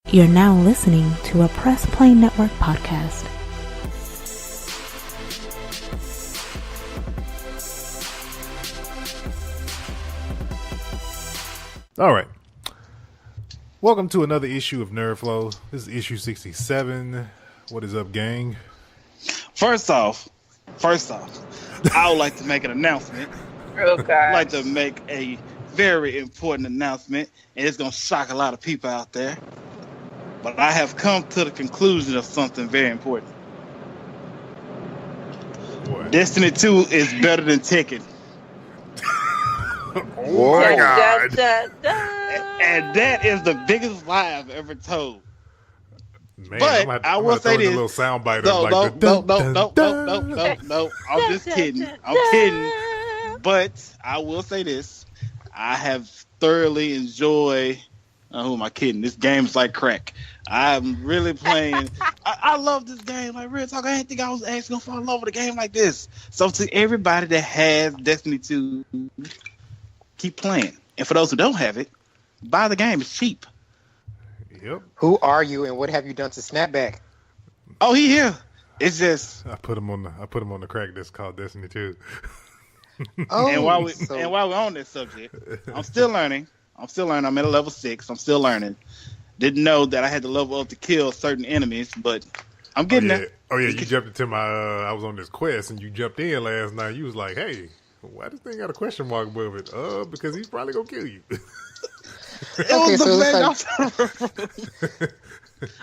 You're now listening to a Press Play Network podcast. All right. Welcome to another issue of Nerdflow. This is issue 67. What is up, gang? First off, I would like to make an announcement. Oh, God. I'd like to make a very important announcement, and it's going to shock a lot of people out there. But I have come to the conclusion of something very important. What? Destiny 2 is better than Tekken. Oh my God. And that is the biggest lie I've ever told. Man, But I will say this. A little soundbite No. I'm just kidding. I'm kidding. But I will say this. I have thoroughly enjoyed. Who am I kidding? This game's like crack. I'm really playing. I love this game. Like, real talk, I didn't think I was actually going to fall in love with a game like this. So to everybody that has Destiny 2, keep playing. And for those who don't have it, buy the game. It's cheap. Yep. Who are you and what have you done to Snapback? Oh, he here. It's just. I put him on the crack that's called Destiny 2. Oh, and while we're on this subject, I'm still learning. I'm at a level 6. I'm still learning. Didn't know that I had to level up to kill certain enemies, but I'm getting there. Oh yeah, you jumped into my. I was on this quest, and you jumped in last night. You was like, "Hey, why this thing got a question mark above it?" Because he's probably gonna kill you.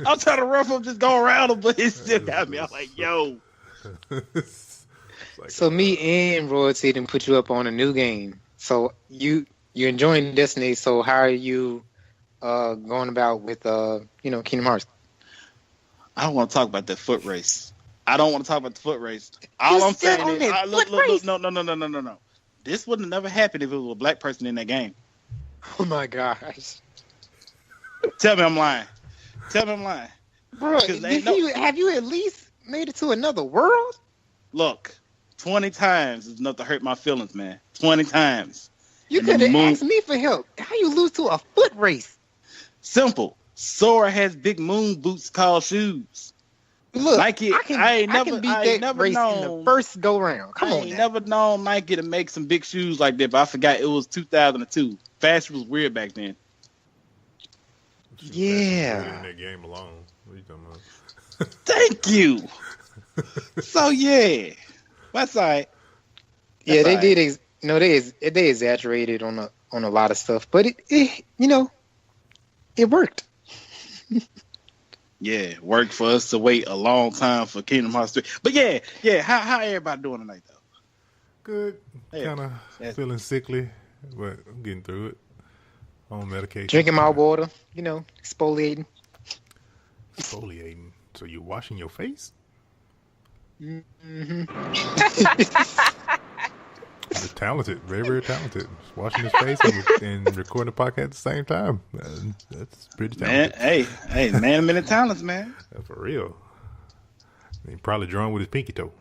I'm trying to rough up, just go around him, but he still got me. I'm like, yo. So me and Royalty didn't put you up on a new game. So you're enjoying Destiny. So how are you going about with Kingdom Hearts? I don't want to talk about that foot race. All I'm saying is, look, no. This would have never happened if it was a black person in that game. Oh my gosh! Tell me I'm lying. Bro, have you at least made it to another world? Look, 20 times is enough to hurt my feelings, man. 20 times. You could have asked me for help. How you lose to a foot race? Simple. Sora has big moon boots called shoes. Look, Nike, I ain't never race known in the first go round. Come on, I ain't never known Nike to make some big shoes like that, but I forgot it was 2002. Fashion was weird back then. Yeah. In that game alone. What are you talking about? Thank you. So yeah, that's all right. Yeah, they did. They exaggerated on a lot of stuff, but it worked. Yeah, it worked for us to wait a long time for Kingdom Hearts 3. But yeah. How everybody doing tonight though? Good. Kind of feeling sickly, but I'm getting through it. On medication. Drinking my water, exfoliating. Exfoliating. So you're washing your face? Mm-hmm. He's talented, very, very talented. Just washing his face and recording the podcast at the same time. That's pretty talented. Man, hey, man of many talents, man. For real. He probably drawing with his pinky toe.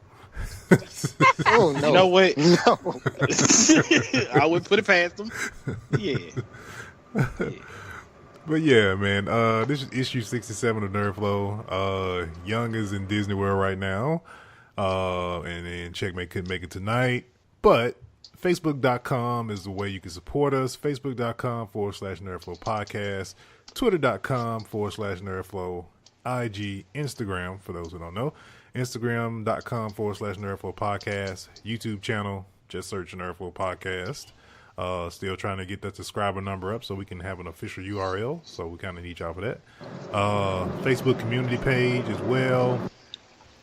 Oh no! You know what? No. I would put it past him. Yeah. But yeah, man. This is issue 67 of Nerdflow. Young is in Disney World right now. And then Checkmate couldn't make it tonight. But Facebook.com is the way you can support us. Facebook.com/Nerdflow podcast. Twitter.com/Nerdflow. IG, Instagram, for those who don't know. Instagram.com/Nerdflow podcast. YouTube channel, just search Nerdflow podcast. Still trying to get that subscriber number up so we can have an official URL. So we kind of need y'all for that. Facebook community page as well.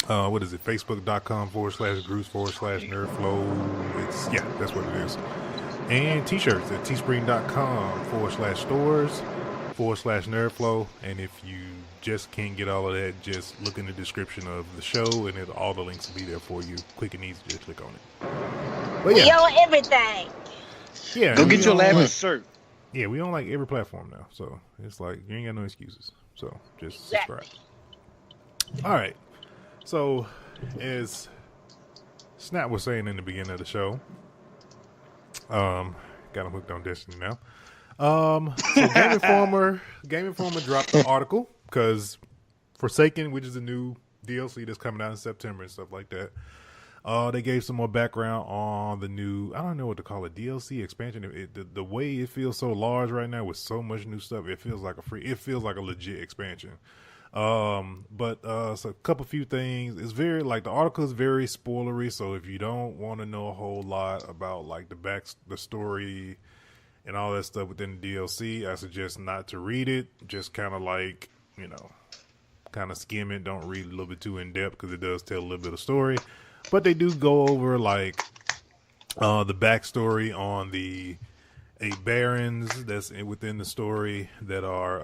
What is it? Facebook.com/groups/Nerdflow. That's what it is. And t-shirts at teespring.com/stores/Nerdflow. And if you just can't get all of that, just look in the description of the show and all the links will be there for you. Quick and easy, just click on it. But we own everything. Yeah. Go get your lavish shirt. Yeah, we on like every platform now. So it's like you ain't got no excuses. So just subscribe. All right. So, as Snap was saying in the beginning of the show, got him hooked on Destiny now. So Game Informer dropped an article because Forsaken, which is a new DLC that's coming out in September and stuff like that. They gave some more background on the new, I don't know what to call it, DLC expansion. The way it feels so large right now with so much new stuff, it feels like a legit expansion. So a few things. It's very, like, the article is very spoilery. So if you don't want to know a whole lot about, like, the story and all that stuff within the DLC, I suggest not to read it. Just kind of like, kind of skim it. Don't read a little bit too in depth because it does tell a little bit of story. But they do go over, like, the backstory on the 8 barons that's within the story that are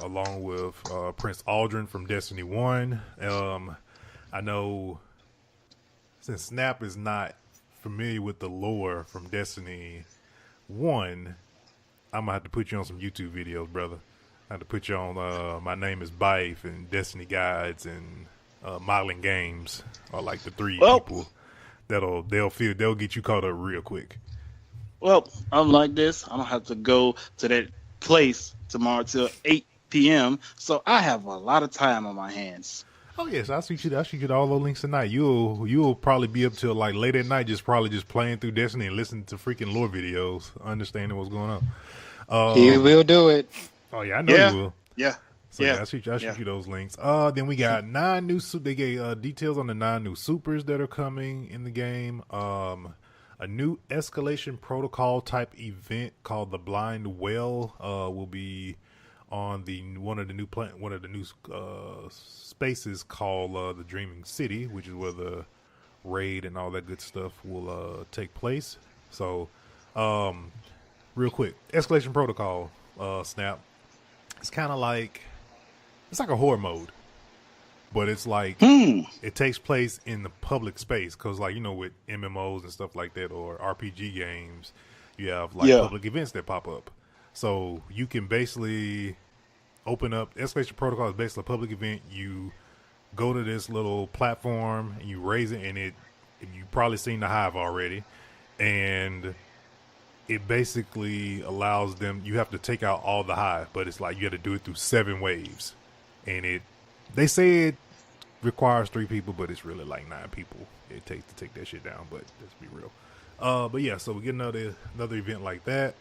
along with Prince Aldrin from Destiny 1. I know since Snap is not familiar with the lore from Destiny 1, I'm going to have to put you on some YouTube videos, brother. I have to put you on My Name is Bife and Destiny Guides and Modeling Games are like the three people they'll get you caught up real quick. Well, unlike this, I don't have to go to that place tomorrow till 8 p.m., so I have a lot of time on my hands. Oh yes, I'll shoot you all those links tonight. You'll probably be up till like late at night, just playing through Destiny and listening to freaking lore videos, understanding what's going on. He will do it. Oh yeah, I know you will. Yeah. So yeah, I'll shoot you those links. Then we got 9 new. They gave details on the 9 new supers that are coming in the game. A new escalation protocol type event called the Blind Well will be on one of the new spaces called the Dreaming City, which is where the raid and all that good stuff will take place. So, real quick, escalation protocol, Snap. It's kind of like a horror mode, but it's like it takes place in the public space because, like, with MMOs and stuff like that or RPG games, you have public events that pop up. So you can basically open up. Escalation Protocol is basically a public event. You go to this little platform and you raise it, and you've probably seen the Hive already, and it basically allows them. You have to take out all the Hive, but it's like you have to do it through 7 waves. And they say it requires 3 people, but it's really like 9 people it takes to take that shit down. But let's be real. But yeah, so we get another event like that.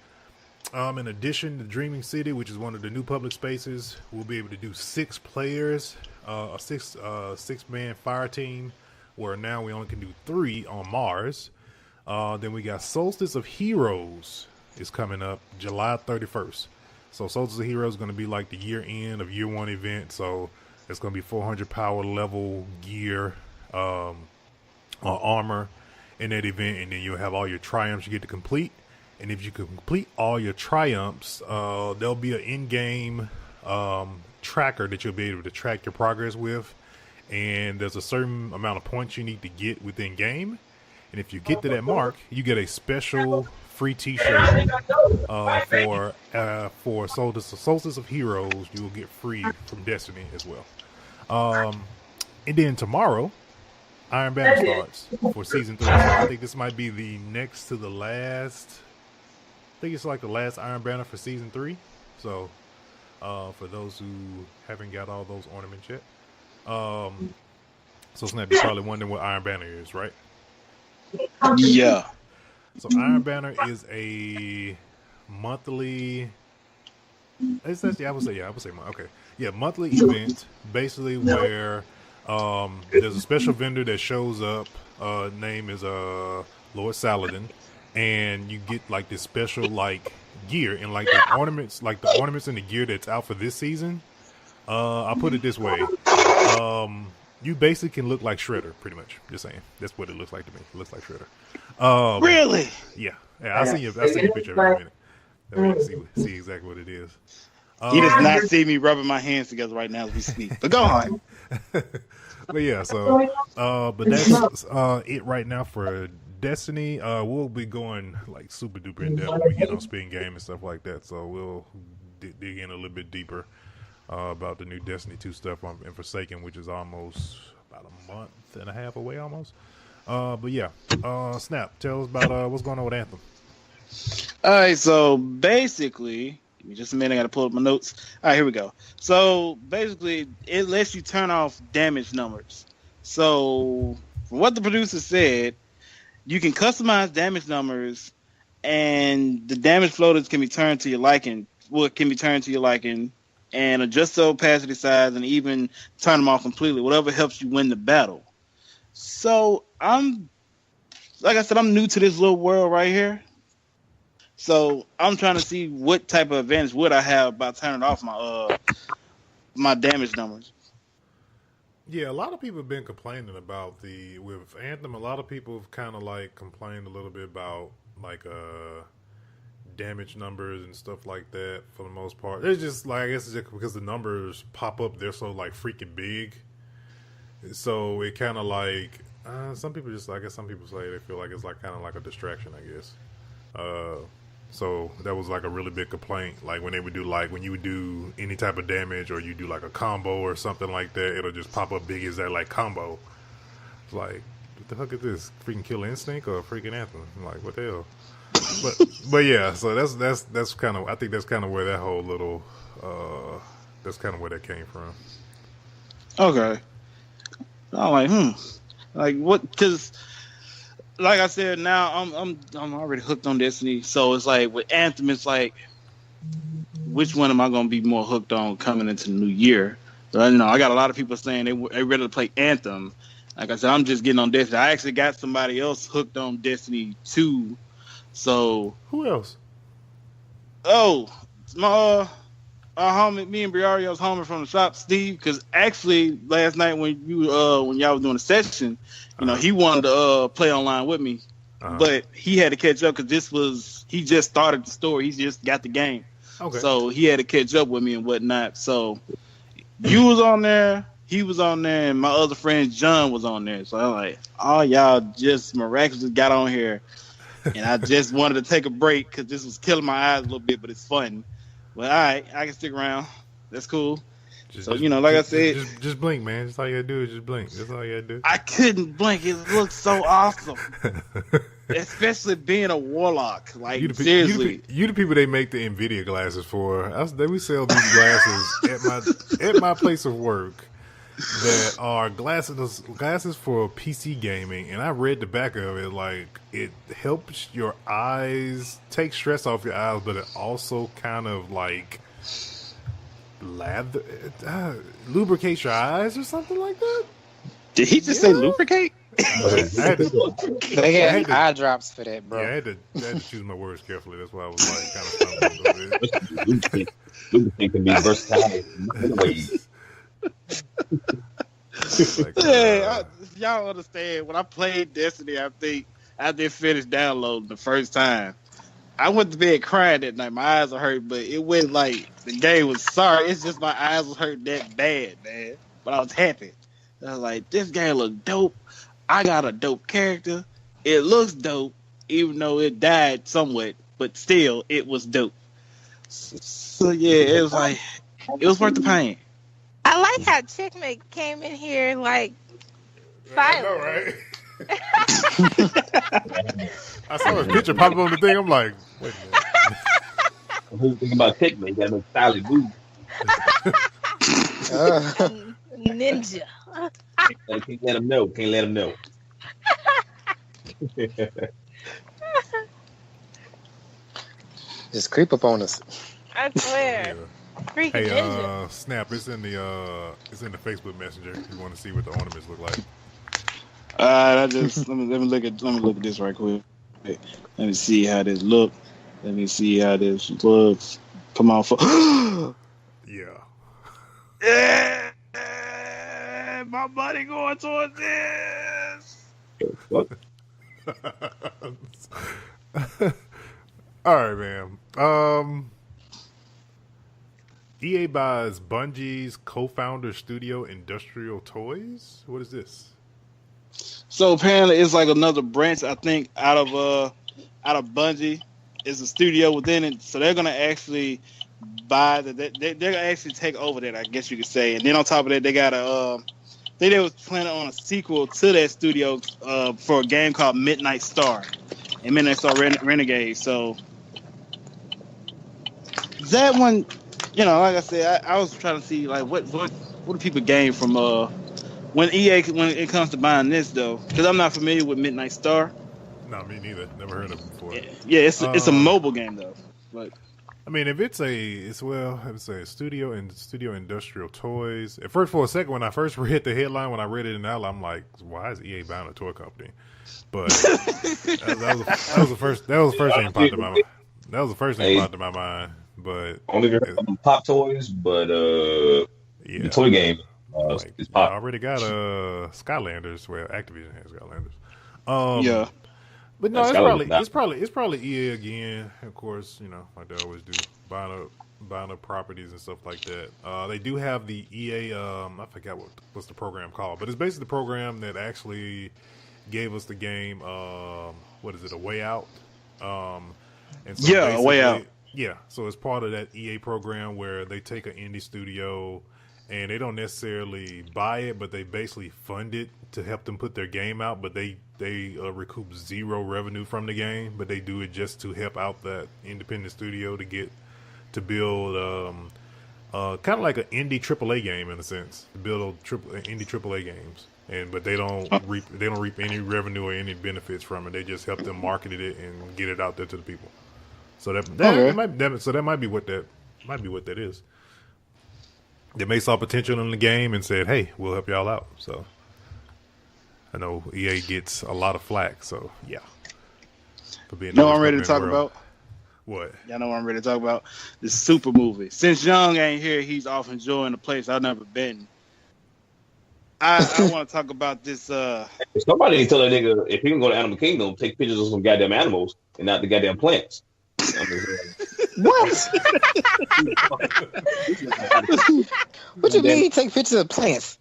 In addition to Dreaming City, which is one of the new public spaces, we'll be able to do 6 players, a 6-man fire team, where now we only can do 3 on Mars. Then we got Solstice of Heroes is coming up July 31st. So Solstice of Heroes is going to be like the year end of year 1 event. So it's going to be 400 power level gear, armor in that event. And then you'll have all your triumphs you get to complete. And if you can complete all your triumphs, there'll be an in-game tracker that you'll be able to track your progress with. And there's a certain amount of points you need to get within game. And if you get to that mark, you get a special free T-shirt for Solstice of Heroes. You will get free from Destiny as well. And then tomorrow, Iron Banner starts for season 3. So I think this might be the next to the last. I think it's like the last Iron Banner for season 3. So for those who haven't got all those ornaments yet, so Snap, you're probably wondering what Iron Banner is, right? Yeah. So Iron Banner is a monthly. I would say okay. Yeah, monthly event basically where there's a special vendor that shows up. Name is Lord Saladin, and you get like this special like gear and like the ornaments and the gear that's out for this season. I'll put it this way. You basically can look like Shredder, pretty much. Just saying. That's what it looks like to me. It looks like Shredder. Really? Yeah. I'll send you a picture of it in a minute. That way you can see exactly what it is. He does not see me rubbing my hands together right now as we speak. But go on. But yeah, so but that's it right now for Destiny. We'll be going like super duper in depth when we get on Spin Game and stuff like that. So we'll dig in a little bit deeper about the new Destiny 2 stuff in Forsaken, which is almost about a month and a half away almost. But yeah, Snap, tell us about what's going on with Anthem. All right, so basically, Give me just a minute. I got to pull up my notes. All right, here we go. So basically, it lets you turn off damage numbers. So from what the producer said, you can customize damage numbers, and the damage floaters can be turned to your liking. Well, it can be turned to your liking, and adjust the opacity size, and even turn them off completely. Whatever helps you win the battle. So like I said, I'm new to this little world right here. So I'm trying to see what type of advantage would I have by turning off my damage numbers. Yeah, a lot of people have been complaining about with Anthem. A lot of people have kind of like complained a little bit about like damage numbers and stuff like that. For the most part, it's just like, I guess it's just because the numbers pop up, they're so like freaking big. So it kind of like some people say they feel like it's like kind of like a distraction, I guess. So that was like a really big complaint. Like when they would do, like when you would do any type of damage or you do like a combo or something like that, it'll just pop up big as that like combo. It's like, what the heck is this? Freaking Killer Instinct or freaking Anthem? I'm like, what the hell? but yeah, so that's kind of, I think that's kind of where that whole little that's kind of where that came from. Okay. I'm like, like what? Because like I said, now I'm already hooked on Destiny. So it's like with Anthem, it's like, which one am I going to be more hooked on coming into the new year? So, I got a lot of people saying they ready to play Anthem. Like I said, I'm just getting on Destiny. I actually got somebody else hooked on Destiny 2. So who else? Oh, my homie, me and Briario's homie from the shop, Steve. Because actually, last night when y'all was doing a session, he wanted to play online with me, but he had to catch up because he just started the story. He just got the game, so he had to catch up with me and whatnot. So you was on there, he was on there, and my other friend John was on there. So I'm like, oh, y'all just miraculously got on here, and I just wanted to take a break because this was killing my eyes a little bit, but it's fun. But all right, I can stick around. That's cool. Like I said, just blink, man. That's all you gotta do is just blink. That's all you gotta do. I couldn't blink. It looked so awesome, especially being a warlock. Like seriously, you the people they make the NVIDIA glasses for. We sell these glasses at my place of work that are glasses for PC gaming, and I read the back of it. Like, it helps your eyes, take stress off your eyes, but it also kind of like lubricates your eyes or something like that. Did he just say lubricate? They had eye drops for that, bro. Yeah, I had to choose my words carefully. That's why I was like kind of stumbling a little bit. Lubricate can be versatile in ways. Y'all understand, when I played Destiny, I think I did finish downloading the first time. I went to bed crying that night. My eyes are hurt, but it wasn't like the game was sorry. It's just my eyes was hurt that bad, man. But I was happy. I was like, this game look dope. I got a dope character. It looks dope, even though it died somewhat, but still, it was dope. So yeah, it was like, it was worth the pain. I like how Checkmate came in here like silent. I know, right? I saw his picture pop up on the thing. I'm like, wait a minute. Who's thinking about Tekken? That no stylish move. Ninja. Can't let him know. Can't let him know. Just creep up on us. I swear. Freaking ninja. Snap! It's in the Facebook Messenger. If you want to see what the ornaments look like. Let me look at this right quick. Let me see how this look. Let me see how this looks. Come on, yeah. My money going towards this. What? All right, man. EA buys Bungie's co-founder studio Industrial Toys. What is this? So apparently, it's like another branch. I think out of Bungie, is a studio within it. So they're gonna actually buy they're gonna actually take over that, I guess you could say. And then on top of that, they got I think they was planning on a sequel to that studio for a game called Midnight Star and Midnight Star Renegade. So that one, you know, like I said, I was trying to see like what do people gain from when it comes to buying this though, because I'm not familiar with Midnight Star. No, me neither. Never heard of it before. Yeah, it's a mobile game though. But I mean, if it's a studio industrial toys. At first, for a second, when I first read the headline, when I read it in outline, I'm like, why is EA buying a toy company? But that was the first thing popped in my mind. That was the first thing popped in my mind. But only Pop Toys, but the toy game is Pop. I already got Skylanders. Well, Activision has Skylanders. But no, it's probably EA again. Of course, you know, like they always do, buying up properties and stuff like that. They do have the EA. I forgot what's the program called, but it's basically the program that actually gave us the game. What is it? A Way Out. And so A Way Out. Yeah, so it's part of that EA program where they take an indie studio and they don't necessarily buy it, but they basically fund it to help them put their game out. But they recoup zero revenue from the game, but they do it just to help out that independent studio to build kind of like an indie AAA game in a sense, to build indie AAA games. But they don't reap any revenue or any benefits from it. They just help them market it and get it out there to the people. So that might be what that is. They may saw potential in the game and said, "Hey, we'll help y'all out." So I know EA gets a lot of flack. So yeah. I'm ready to talk about. What? Y'all know what I'm ready to talk about? The Super movie. Since Young ain't here, he's off enjoying the place I've never been. I want to talk about this. Somebody need to tell that nigga if he can go to Animal Kingdom, take pictures of some goddamn animals and not the goddamn plants. What? What you mean take pictures of plants?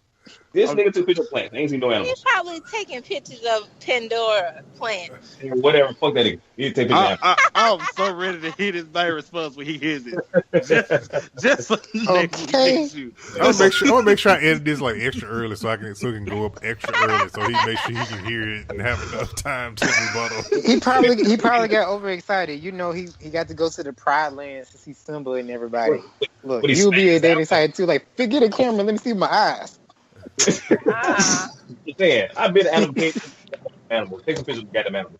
This nigga took pictures of plants. I ain't seen no animals. He's probably taking pictures of Pandora plants. Whatever, fuck that nigga. You take pictures of animals. I'm so ready to hear this bad response when he hears it. Just for the next week. I want to make sure I edit this like extra early so it can go up extra early so he make sure he can hear it and have enough time to rebuttal. He probably got overexcited. You know, he got to go to the Pride Land to see Simba and everybody. Look, you'll be that excited too. Like, forget a camera. Let me see my eyes. Just saying, I've been to Animal Kingdom. Animals. Take some pictures of goddamn animals.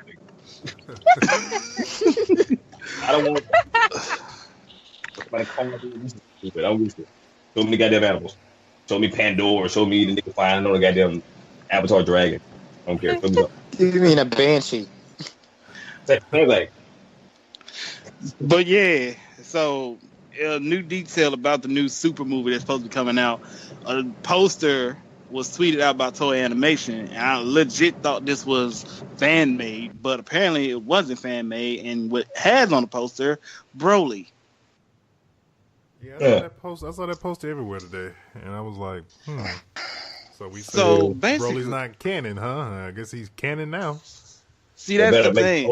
I don't want to call me stupid. I'm used to it. Show me the goddamn animals. Show me Pandora. Show me the nigga flying on the goddamn Avatar dragon. I don't care. You mean a banshee? Like. But yeah, so a new detail about the new Super movie that's supposed to be coming out. A poster was tweeted out by Toei Animation, and I legit thought this was fan made, but apparently it wasn't fan made. And what has on the poster, Broly. Yeah, I saw that poster everywhere today, and I was like, So basically, Broly's not canon, huh? I guess he's canon now. See, that's the thing.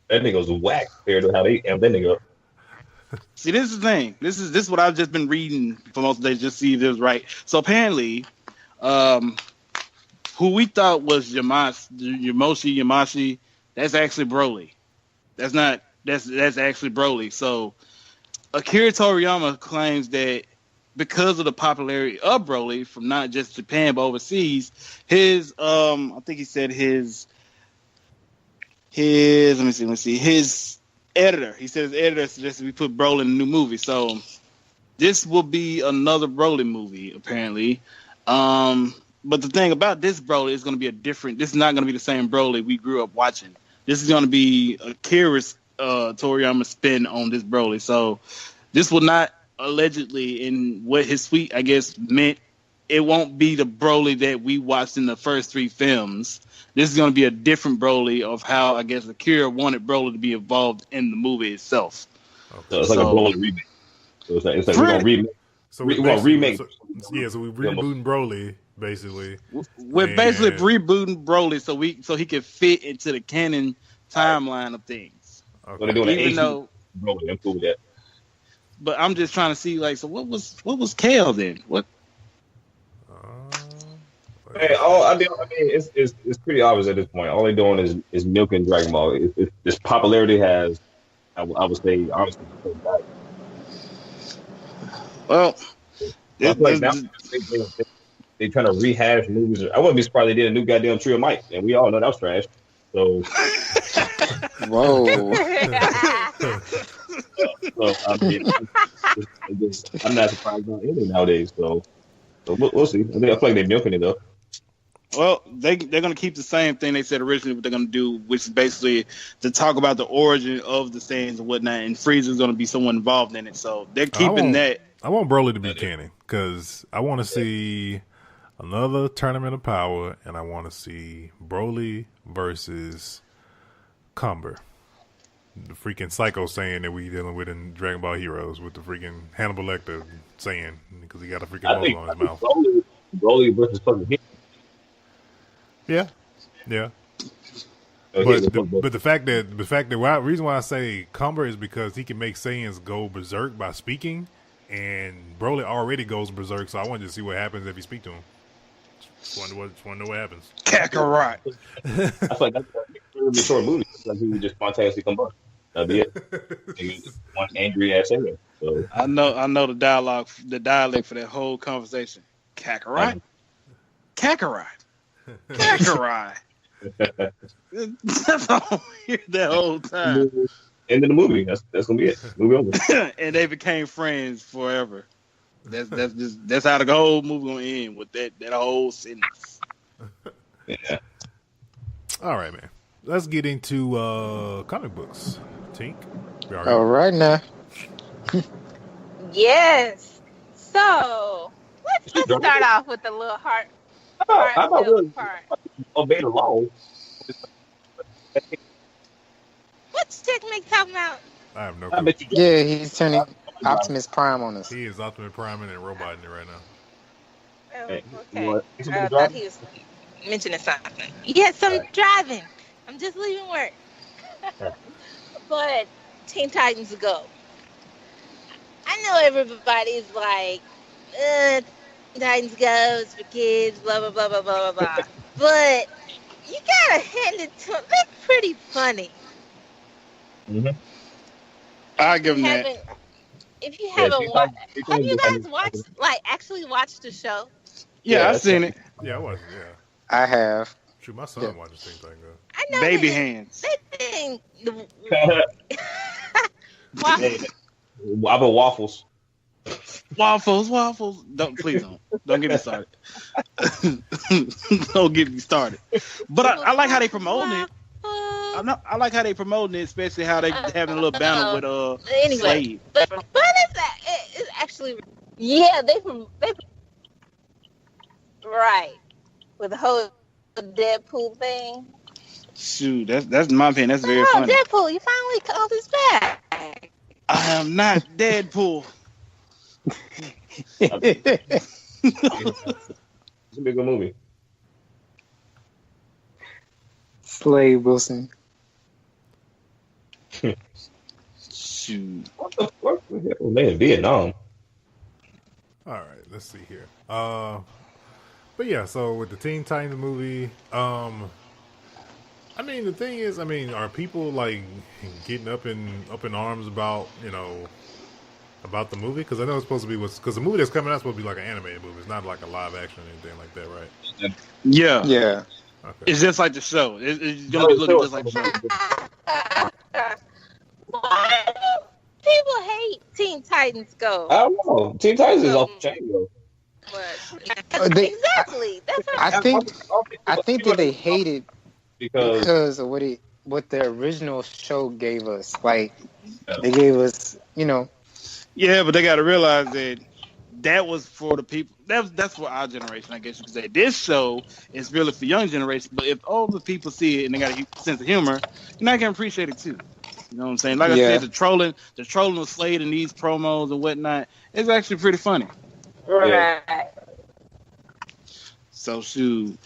That nigga's whack compared to how they amp that nigga up. See, this is the thing. This is what I've just been reading for most of the days, just to see if it was right. So apparently, who we thought was Yamashi, that's actually Broly. That's actually Broly. So Akira Toriyama claims that because of the popularity of Broly from not just Japan but overseas, his I think he said his let me see his editor. He said his editor suggested we put Broly in a new movie. So this will be another Broly movie, apparently. But the thing about this Broly is going to be this is not going to be the same Broly we grew up watching. This is going to be Akira's Toriyama spin on this Broly. So this will not allegedly, in what his tweet, I guess, meant, it won't be the Broly that we watched in the first three films. This is going to be a different Broly of how, I guess, Akira wanted Broly to be involved in the movie itself. Okay. So it's like a Broly remake. So it's like we're going to remake. So we're going to remake. So we're rebooting Broly, basically. We're basically rebooting Broly so he can fit into the canon timeline of things. Okay. So they're doing an Broly. I'm cool with that. But I'm just trying to see, like, so what was Kale then? What? Hey, I mean, it's pretty obvious at this point. All they're doing is milking Dragon Ball. Its popularity has, I would say, honestly, Well, I feel like now they trying to rehash movies. I wouldn't be surprised they did a new goddamn Trio Mike, and we all know that was trash. So, Whoa. I mean, I'm not surprised about anything nowadays. So we'll see. I feel like they're milking it though. well, they're gonna keep the same thing they said originally. What they're gonna do, which is basically to talk about the origin of the Saiyans and whatnot. And Frieza's gonna be someone involved in it. So they're keeping that. I want Broly to be canon because I want to see another Tournament of Power, and I want to see Broly versus Cumber, the freaking Psycho Saiyan that we dealing with in Dragon Ball Heroes with the freaking Hannibal Lecter Saiyan because he got a freaking muzzle on his mouth. Broly versus fucking him. Yeah. But the fact that reason why I say Cumber is because he can make Saiyans go berserk by speaking, and Broly already goes berserk. So I wanted to see what happens if you speak to him. Just want to know what happens. Kakarot. I feel like that's a really short movie. Like he would just spontaneously combust. That'd be it. He just one angry ass Saiyan. So I know the dialect for that whole conversation. Kakarot. Kakarot. Kakarot. That's all I hear that whole time. End of the movie. That's gonna be it. Movie over. And they became friends forever. That's how the whole movie gonna end with that whole sentence. Yeah. All right, man. Let's get into comic books. Tink. All right now. Yes. So let's start off with the little heart. How about really part. obey the law? What's Checkmate talking about? I have no I clue. bet you. Yeah, he's turning Optimus Prime on us. He is Optimus Prime and roboting it right now. Oh, Hey, okay. what? I thought he was mentioning something. Yes, I'm driving. I'm just leaving work. But Teen Titans Go. I know everybody's like, Teen Titans Go is for kids, blah, blah, blah, blah, blah, blah, blah. But you gotta hand it to them. They're pretty funny. Mm-hmm. I give them that. If you haven't watched, have you guys watched? actually watched the show? Yeah, I've seen it. Yeah, I was. Yeah. I have. Shoot, my son watches Teen Titans Go. I know Baby that hands. That thing. I've been waffles. Waffles. Please don't get me started. Don't get me started. But I like how they promoting it. I like how they promoting it, especially how they having a little banner with anyway. Slade. But it's that it's actually they right with the whole Deadpool thing. Shoot, that's in my opinion. That's very funny. Deadpool, you finally called us back. I am not Deadpool. It's a big good movie. Slade Wilson. Shoot. What the fuck? They in Vietnam. All right, let's see here. But yeah, so with the Teen Titans movie, I mean, the thing is, are people like getting up in arms about about the movie? Because I know it's supposed to be because the movie that's coming out is supposed to be like an animated movie. It's not like a live action or anything like that, right? Yeah. Yeah. Okay. It's just like the show. It's gonna be looking just like the show. Why do people hate Teen Titans Go? I don't know. Teen Titans is off the chain though. Exactly. That's what I think that they hate it because of what the original show gave us. Like they gave us, Yeah, but they got to realize that was for the people. That's for our generation, I guess you could say. This show is really for young generation. But if older people see it and they got a sense of humor, they can appreciate it too. You know what I'm saying? Like I said, the trolling of Slade in these promos and whatnot is actually pretty funny. right. So shoot,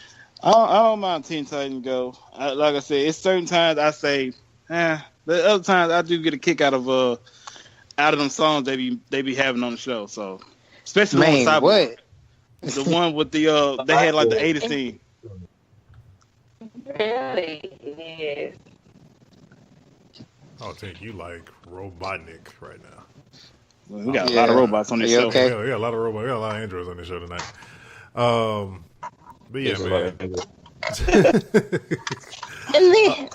I don't mind Teen Titans Go. Like I said, it's certain times I say, but other times I do get a kick out of them songs they be having on the show. So especially what? The one with the they had like the 80s theme. Really is. Oh, Tink, you like Robotnik right now. We got a lot of robots on this show. Okay. Yeah, a lot of robots. We got a lot of androids on this show tonight. But yeah, man. And then,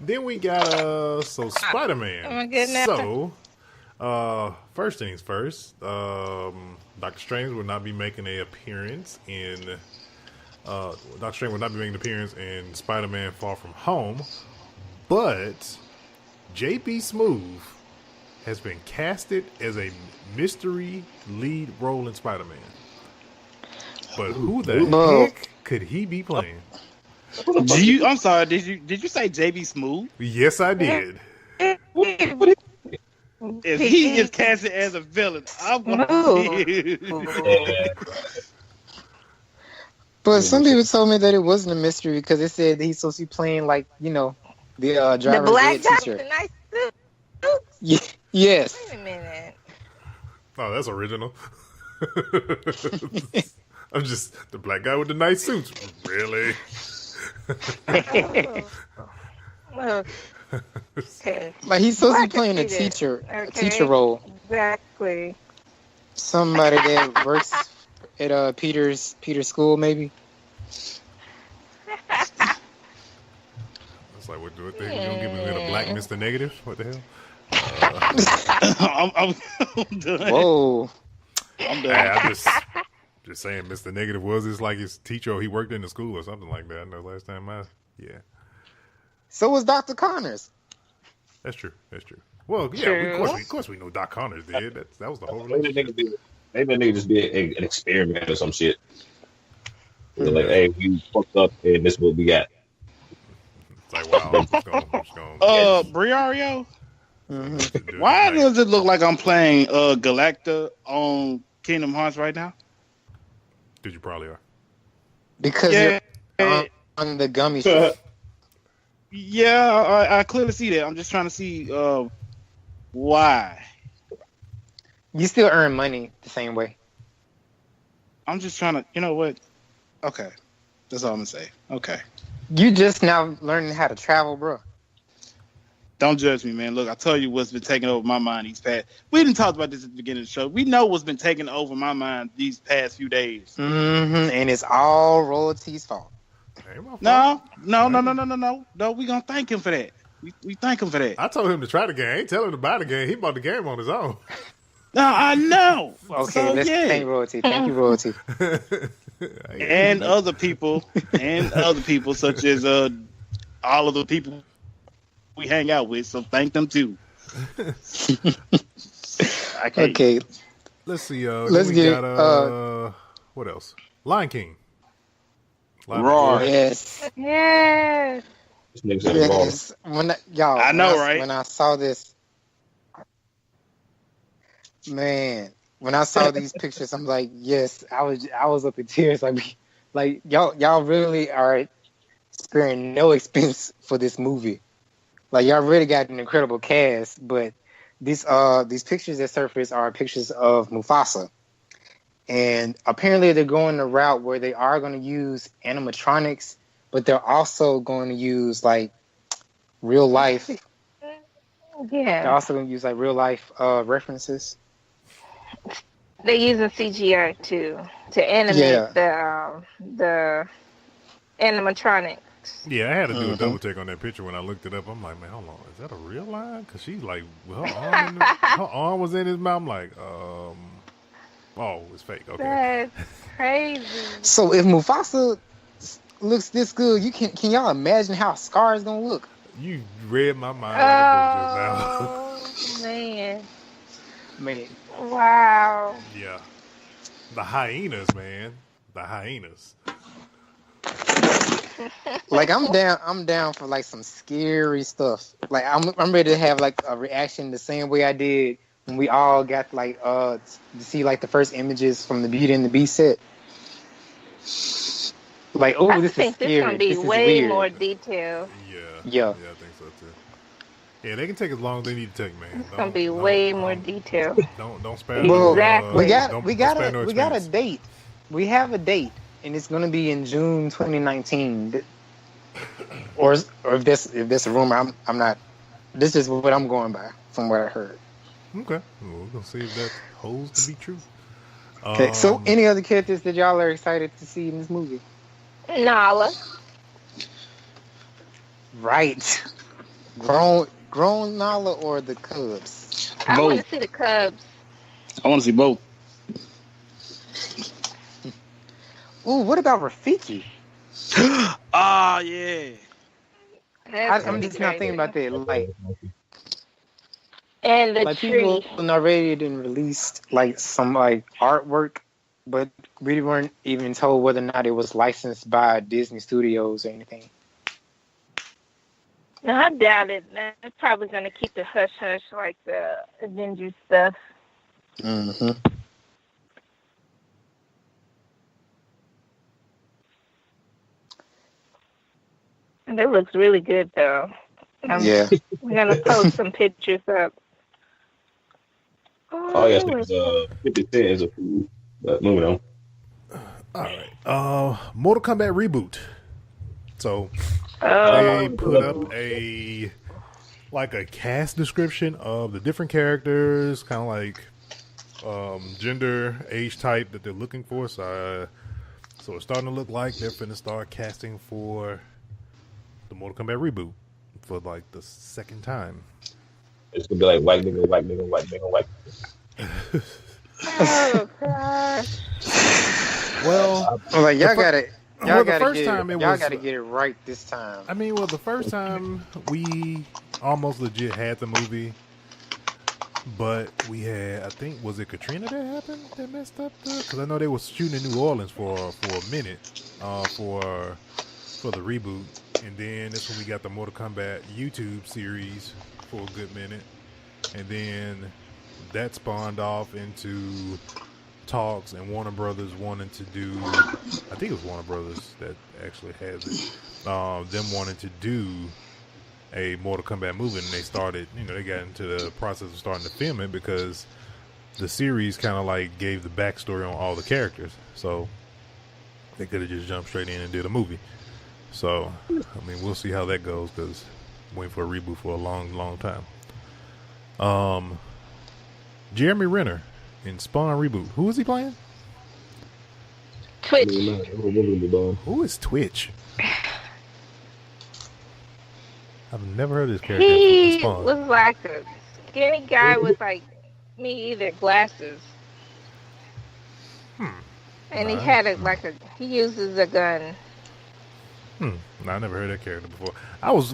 Then we got Spider-Man. Oh my goodness. So, first things first. Doctor Strange will not be making an appearance in. Doctor Strange will not be making an appearance in Spider-Man: Far From Home, but J.B. Smoove has been casted as a mystery lead role in Spider-Man. But who the heck could he be playing? I'm sorry. Did you say JB Smooth? Yes, I did. If he is casted as a villain, I'm gonna see it. But some people told me that it wasn't a mystery because they said that he's supposed to be playing like, the the driver's black ed guy teacher. with the nice suit. Yes. Wait a minute. Oh, that's original. I'm just the black guy with the nice suits. Really? Oh. Okay. Like he's supposed to be Well, I playing a can see teacher, this. a teacher role. Exactly. Somebody that works at Peter's school, maybe. It's like, what the hell? You gonna give me a black Mr. Negative? What the hell? I'm done. Whoa. I'm Hey, done. I'm just saying, Mr. Negative was his like his teacher. Or he worked in the school or something like that. I know last time So was Dr. Connors. That's true. Well, yeah, True. of course we know Doc Connors did. That was the whole Maybe relationship. that nigga just be an experiment or some shit. They're like, hey, we fucked up and this is what we got. It's like, wow, I'm just going. Briario, Mm-hmm. why does it look like I'm playing Galacta on Kingdom Hearts right now? Because you probably are. Because Yeah. you're on the gummy ship. Yeah, I clearly see that. I'm just trying to see why. You still earn money the same way. I'm just trying to, you know what? Okay. That's all I'm going to say. Okay. You just now learning how to travel, bro. Don't judge me, man. Look, I tell you what's been taking over my mind these past. We didn't talk about this at the beginning of the show. We know what's been taking over my mind these past few days. Mm-hmm. And it's all royalties' fault. Ain't my fault. No. No, we going to thank him for that. We thank him for that. I told him to try the game. I ain't telling him to buy the game. He bought the game on his own. No, I know. Okay, So, let's yeah. thank royalty. Thank you, royalty. And other people, such as all of the people we hang out with. So thank them too. I can't. Okay, Let's see. Let's we get got, what else? Lion King. Roar. yes, Yes. This nigga said wrong. yes. Y'all, I know, right? When I saw this, man, when I saw these pictures, I'm like, yes, I was up in tears. Like y'all really are sparing no expense for this movie. Like y'all really got an incredible cast, but these pictures that surface are pictures of Mufasa. And apparently they're going the route where they are going to use animatronics, but they're also going to use like real life. They're Yeah. also going to use like real life references. They're using CGI to animate the animatronics. Yeah, I had to do a double take on that picture when I looked it up. I'm like, man, hold on, is that a real lion? Because she's like, her arm was in his mouth. I'm like, oh, it's fake. Okay. That's crazy. So if Mufasa looks this good, can y'all imagine how Scar's going to look? You read my mind like a book just Oh man! Man, Wow. now. Yeah. The hyenas, man. The hyenas. like I'm down for like some scary stuff. Like I'm ready to have like a reaction the same way I did when we all got like to see like the first images from the Beauty and the Beast set. Like, oh, I this is think scary. this gonna be This is way weird. more detailed. Yeah. I think so too. Yeah, they can take as long as they need to take, man. It's gonna be way more detailed. Don't spare. Well, Exactly. we got no we got a expense. date. We have a date, and it's gonna be in June 2019. Or if this a rumor, I'm not. This is what I'm going by from what I heard. Okay, well, we're gonna see if that holds to be true. Okay, so any other characters that y'all are excited to see in this movie? Nala. Right. Grown Nala or the Cubs? I want Both. to see the Cubs. I want to see both. Ooh, what about Rafiki? Ah, yeah. I'm just not thinking about that. And the Like tree. people already done released like some like artwork, but we weren't even told whether or not it was licensed by Disney Studios or anything. No, I doubt it. They're probably going to keep the hush hush like the Avengers stuff. Mm-hmm. And it looks really good, though. Yeah. We're going to post some pictures up. Oh, yes, because 50 Cent is a fool. But moving on. All right. Mortal Kombat reboot. So Oh, they put up a cast description of the different characters, kind of like gender, age type that they're looking for. So it's starting to look like they're finna start casting for the Mortal Kombat reboot for like the second time. It's gonna be like white nigga, white nigga, white nigga, white nigga. oh gosh. Well, Like y'all gotta get it right this time. I mean, the first time we almost legit had the movie, but we had, I think, was it Katrina that happened that messed up? Because I know they were shooting in New Orleans for a minute for the reboot, and then that's when we got the Mortal Kombat YouTube series for a good minute, and then that spawned off into talks and Warner Brothers wanting to do, I think it was Warner Brothers that actually has it, them wanting to do a Mortal Kombat movie, and they started, they got into the process of starting to film it because the series kind of like gave the backstory on all the characters, so they could have just jumped straight in and did a movie. So, I mean, we'll see how that goes because I'm waiting for a reboot for a long, long time. Jeremy Renner in Spawn reboot. Who is he playing? Twitch. Who is Twitch? I've never heard of this character. He Spawn. was like a skinny guy with like me either glasses. And he had he uses a gun. No, I never heard that character before.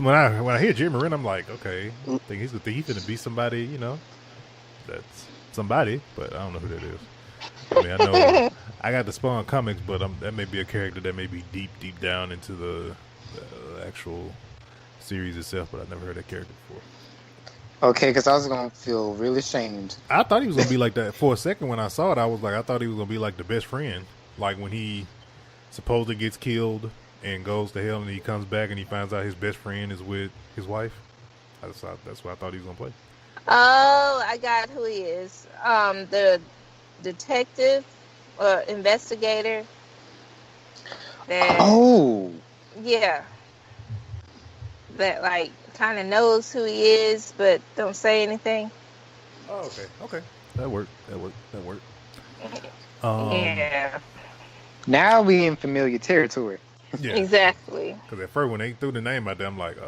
When I hear Jeremy Renner, I'm like, okay, I think he's gonna be somebody, that's somebody, but I don't know who that is. I mean, I know I got the Spawn comics, but that may be a character that may be deep down into the actual series itself, but I've never heard that character before. Okay, because I was gonna feel really ashamed. I thought he was gonna be like that for a second. When I saw it, I thought he was gonna be like the best friend, like when he supposedly gets killed and goes to hell, and he comes back and he finds out his best friend is with his wife. That's what I thought he was gonna play. Oh, I got who he is. The detective or investigator. Yeah. That like kind of knows who he is, but don't say anything. Oh, okay. That worked. Yeah. Now we in familiar territory. Yeah. Exactly. Because at first when they threw the name out there, I'm like, I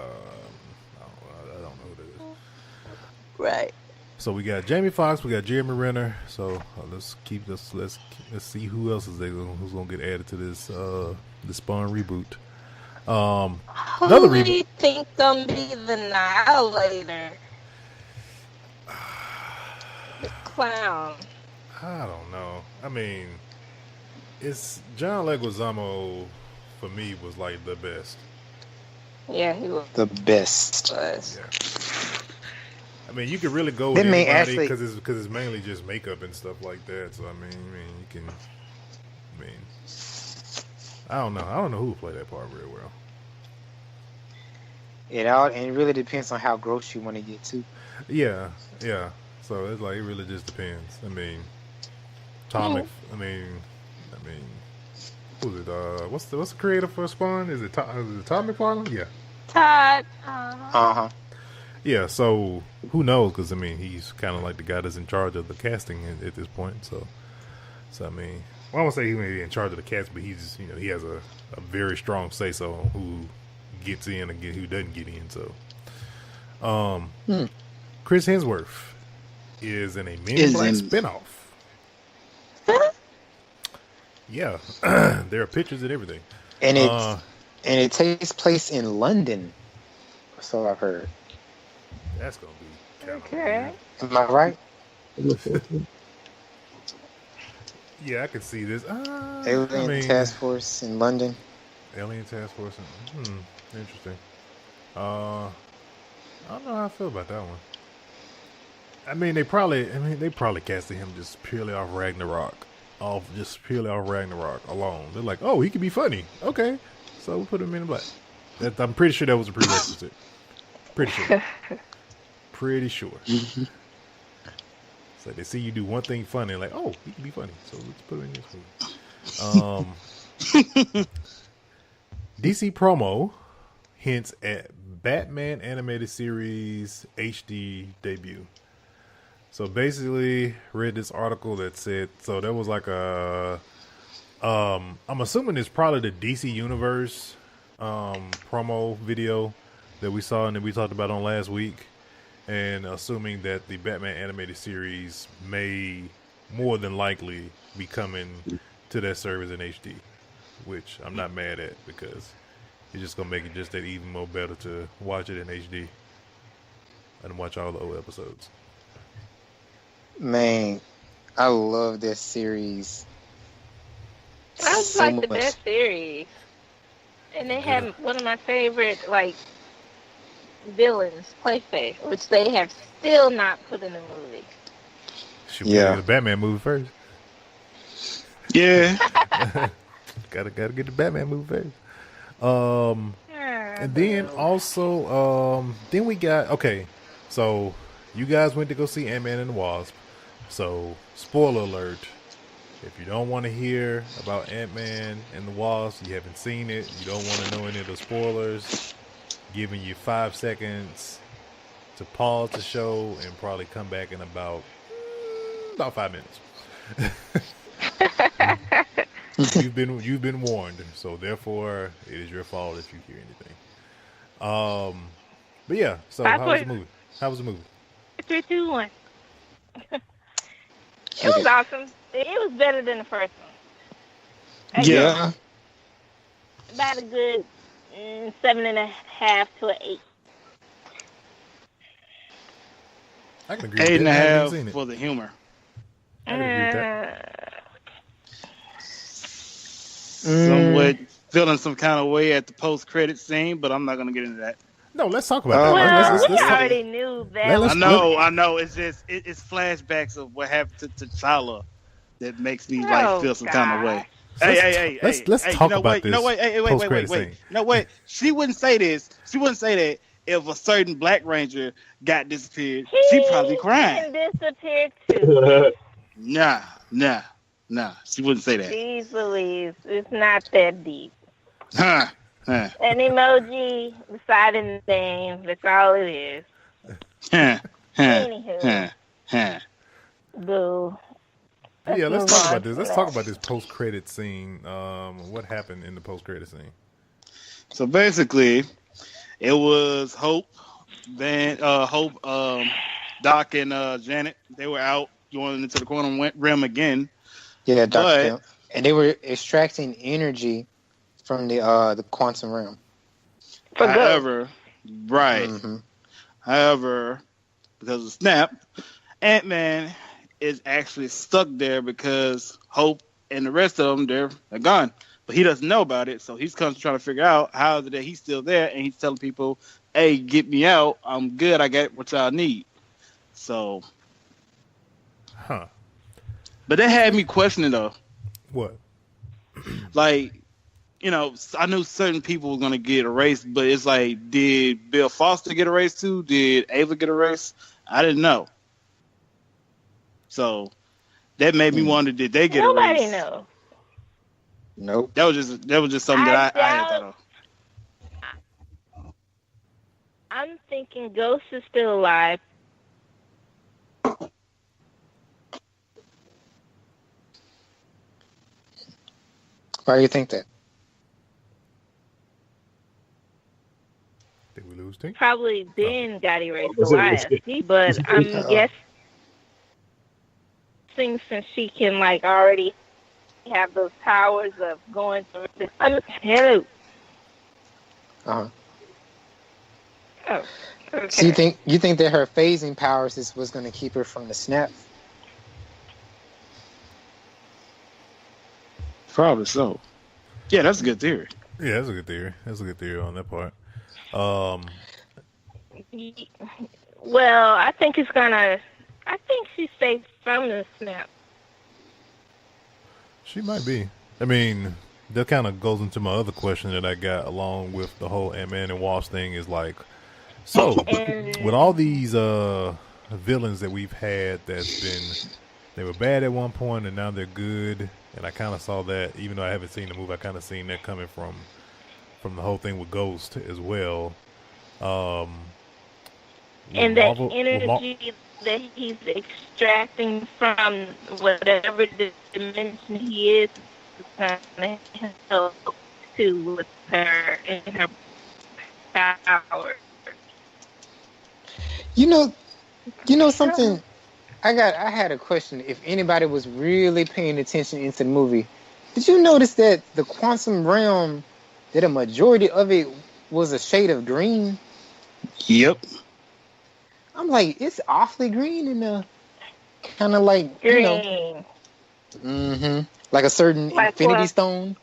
don't know who that is. Right. So we got Jamie Foxx, we got Jeremy Renner. So let's see who else who's gonna get added to this the Spawn reboot. Another Who do you think gonna be the Annihilator? The clown. I don't know. I mean, it's John Leguizamo for me was like the best. Yeah, he was the best. Yeah. I mean, you could really go with anybody because it's mainly just makeup and stuff like that. So I mean, you can. I don't know who would play that part real well. It really depends on how gross you want to get to. Yeah. So it's like it really just depends. I mean, who's it? What's the creator for Spawn? Is it Todd McFarlane? Yeah. Todd. Yeah, so who knows? Because I mean, he's kind of like the guy that's in charge of the casting at this point. So I mean, well, I won't say he may be in charge of the cast, but he's he has a very strong say so on who gets in and who doesn't get in. So, Chris Hemsworth is in a Men in Black spinoff. Yeah, there are pictures and everything, and it takes place in London. So I've heard. That's gonna be kind Okay. Am I right? Yeah, I can see this. Alien Task Force in London. Alien Task Force. Interesting. I don't know how I feel about that one. I mean, they probably casted him just purely off Ragnarok. Purely off Ragnarok alone. They're like, oh, he could be funny. Okay. So we'll put him in black. I'm pretty sure that was a prerequisite. Pretty sure. Pretty sure. So they see you do one thing funny, like, oh, he can be funny. So let's put him in this movie. DC promo hints at Batman animated series HD debut. So basically, read this article that said, so there was like I'm assuming it's probably the DC Universe promo video that we saw and that we talked about on last week, and assuming that the Batman animated series may more than likely be coming to that service in HD, which I'm not mad at because it's just gonna make it just that even more better to watch it in HD and watch all the old episodes. Man, I love this series. That was so like the much. best series. And they had one of my favorite, like, villains, Clayface, which they have still not put in the movie. Should we get the Batman movie first? Yeah. gotta get the Batman movie first. And then also, then we got, okay, so you guys went to go see Ant-Man and the Wasp. So, spoiler alert, if you don't want to hear about Ant-Man and the Wasp, you haven't seen it, you don't want to know any of the spoilers, giving you 5 seconds to pause the show and probably come back in about 5 minutes. You've been warned, so therefore it is your fault if you hear anything. But yeah, so how was the movie? 3, 2, 1. It was awesome. It was better than the first one. Yeah. About a good 7.5 to an 8. I can agree. 8.5 for the humor. I can agree with that. Somewhat feeling some kind of way at the post-credit scene, but I'm not going to get into that. No, let's talk about that. Well, Let's we already knew that. I know. It's just it's flashbacks of what happened to T'Challa that makes me feel some kind of way. Let's talk about this. Wait. No, wait. She wouldn't say this. She wouldn't say that if a certain Black Ranger got disappeared. She'd probably cry. Disappeared too. Nah. She wouldn't say that. Jeez Louise, it's not that deep. Huh. An emoji beside the name. That's all it is. Anywho. Boo. Yeah, let's talk about this. Let's talk about this post-credit scene. What happened in the post-credit scene? So basically, it was Hope, Doc, and Janet. They were out going into the quantum realm again. Yeah, Doc. And they were extracting energy from the quantum realm. However, Mm-hmm. However, because of Snap, Ant-Man is actually stuck there because Hope and the rest of them, they're gone. But he doesn't know about it, so he's trying to figure out how is it that he's still there, and he's telling people, hey, get me out. I'm good. I got what y'all need. So. Huh. But that had me questioning, though. What? Like, I knew certain people were going to get erased, but it's like, did Bill Foster get erased too? Did Ava get erased? I didn't know. So that made me wonder, did they get Nobody erased? knows. Nope. That was just something that I had thought of. I'm thinking Ghost is still alive. Why do you think that? Did we lose Tink? Probably Ben got erased alive. But I'm guessing since she can like already have those powers of going through the hello. Uh-huh. Oh, okay. So you think that her phasing powers is what's going to keep her from the snap? Probably so. Yeah, that's a good theory. Yeah, that's a good theory. That's a good theory on that part. Well, I think she's safe from the snap. She might be. I mean, that kind of goes into my other question that I got along with the whole Ant-Man and Wasp thing is like, so with all these villains that we've had that's been, they were bad at one point and now they're good, and I kind of saw that, even though I haven't seen the movie, I kind of seen that coming from the whole thing with Ghost as well. And that energy that he's extracting from whatever dimension he is going to help too with her and her power. You know something. I had a question. If anybody was really paying attention into the movie, did you notice that the quantum realm, that a majority of it was a shade of green? Yep. I'm like, it's awfully green in the kind of like Green. like a certain Like infinity what? stone.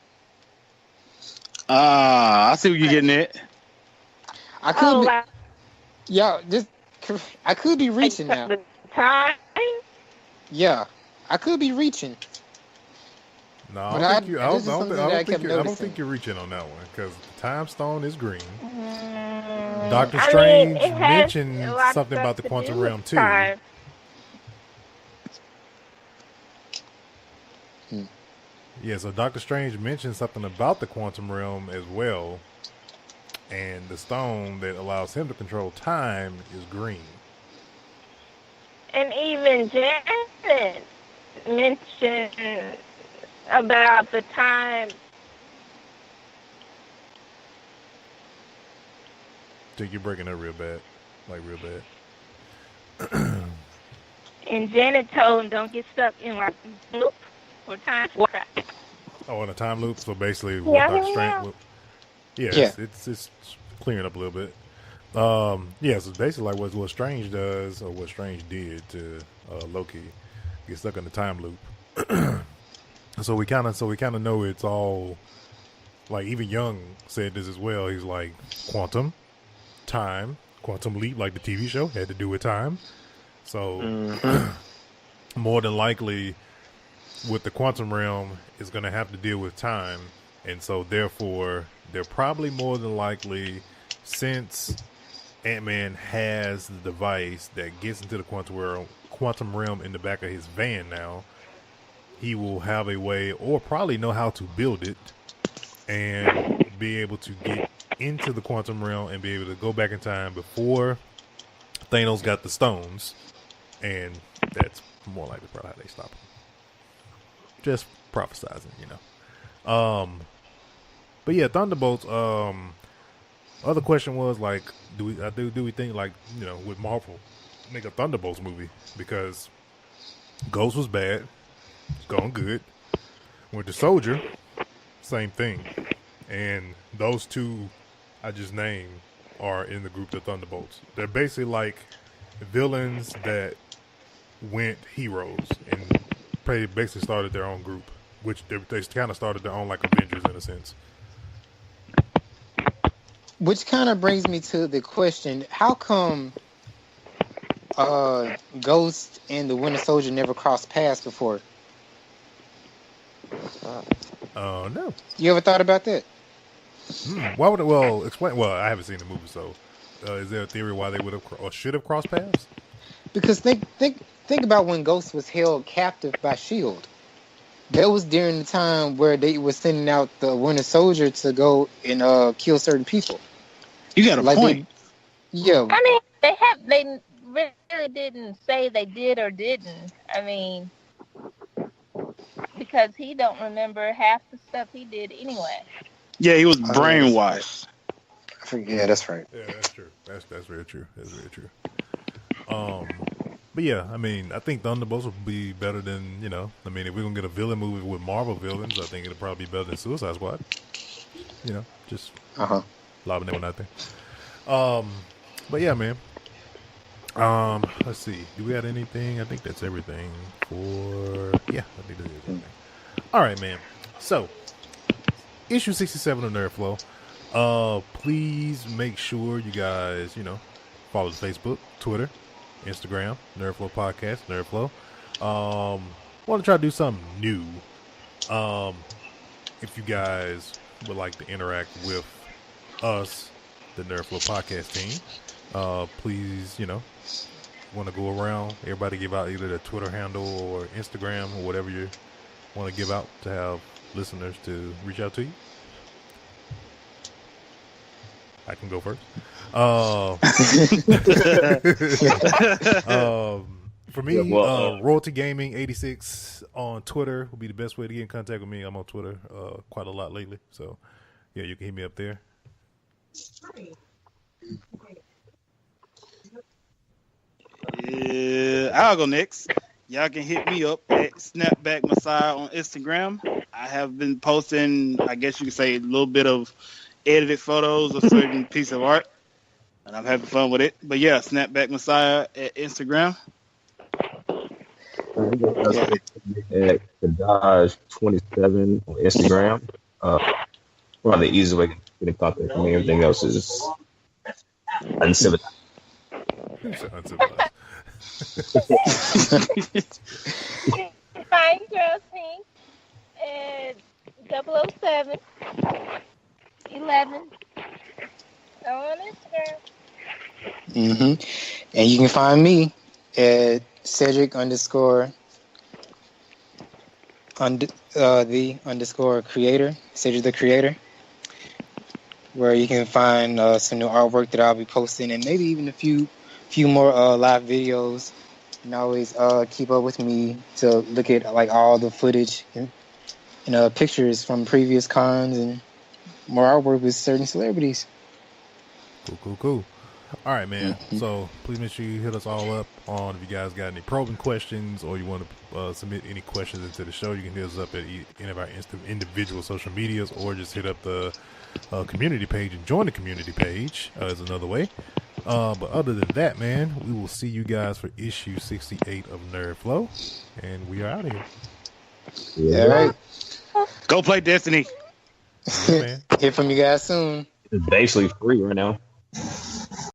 I see what you're getting at. I could be, like yeah, just I could be reaching now. the time. Yeah, I could be reaching. No, But I don't noticing. think you're reaching on that one because the Time Stone is green. Mm, Doctor I mean, Strange it has mentioned a lot of something stuff about the to quantum do with realm too. time. Yeah, so Doctor Strange mentioned something about the quantum realm as well, and the stone that allows him to control time is green. And even Janet mentioned about the time. Think you're breaking up real bad, like real bad. And Janet told him don't get stuck in like loop or time. Oh, in a time loop. So basically, what Yeah. Doctor Strange. Yeah. It's clearing up a little bit. Yeah, so basically like what Strange does or what Strange did to Loki, get stuck in the time loop. So we kind of know it's all like, even Young said this as well. He's like quantum, time, quantum leap, like the TV show had to do with time. So more than likely, with the quantum realm, is going to have to deal with time, and so therefore they're probably more than likely, since Ant-Man has the device that gets into the quantum realm in the back of his van now, he will have a way, or probably know how to build it and be able to get into the quantum realm and be able to go back in time before Thanos got the stones, and that's more likely probably how they stop him. Just prophesizing, you know. But yeah, Thunderbolts. Other question was like, do we think, like, you know, with Marvel make a Thunderbolts movie, because Ghost was bad, it's going good. Winter Soldier, same thing, and those two I just named are in the group of Thunderbolts. They're basically like villains that went heroes and basically started their own group, which they kind of started their own like Avengers in a sense. Which kind of brings me to the question: how come Ghost and the Winter Soldier never crossed paths before? No. You ever thought about that? Why would it? Well, explain. Well, I haven't seen the movie, so is there a theory why they would have or should have crossed paths? Because think about when Ghost was held captive by S.H.I.E.L.D. That was during the time where they were sending out the Winter Soldier to go and kill certain people. You got a point. Yeah. I mean, they really didn't say they did or didn't. I mean, because he don't remember half the stuff he did anyway. Yeah, he was Oh, yeah, brainwashed. Yeah, that's right. Yeah, that's true. That's very true. That's very true. But yeah, I mean, I think Thunderbolts will be better than, you know, I mean, if we're gonna get a villain movie with Marvel villains, I think it'll probably be better than Suicide Squad. You know, just lobbing that one out there. But yeah, man. Let's see. Do we got anything? I think that's everything for. Yeah, I think that is everything. All right, man. So, issue 67 of Nerdflow. Please make sure you guys, you know, follow the Facebook, Twitter, Instagram, Nerdflow Podcast, Nerdflow. Want to try to do something new. If you guys would like to interact with us, the Nerdflow Podcast team, please, you know, want to go around, everybody give out either the Twitter handle or Instagram or whatever you want to give out to have listeners to reach out to you. I can go first. For me, Royalty Gaming 86 on Twitter will be the best way to get in contact with me. I'm on Twitter quite a lot lately, so yeah, you can hit me up there. Yeah, I'll go next. Y'all can hit me up at Snapback Messiah on Instagram. I have been posting, I guess you could say, a little bit of edited photos of certain piece of art, and I'm having fun with it. But yeah, Snapback Messiah at Instagram. At Kadaj27 on Instagram. Probably the easiest way to get in contact with me. Everything else is uncivilized. Fine Girl Pink at 007 11 on Instagram. And you can find me at Cedric _the _ creator, Cedric the Creator, where you can find some new artwork that I'll be posting, and maybe even a few more live videos. And always keep up with me to look at like all the footage and pictures from previous cons and more artwork with certain celebrities. Cool. All right, man. So please make sure you hit us all up on if you guys got any probing questions or you want to submit any questions into the show. You can hit us up at any of our individual social medias or just hit up the community page and join the community page is another way. But other than that, man, we will see you guys for issue 68 of Nerdflow, and we are out of here. Yeah. All right. Go play Destiny. Yeah, man. Hear from you guys soon. It's basically free right now.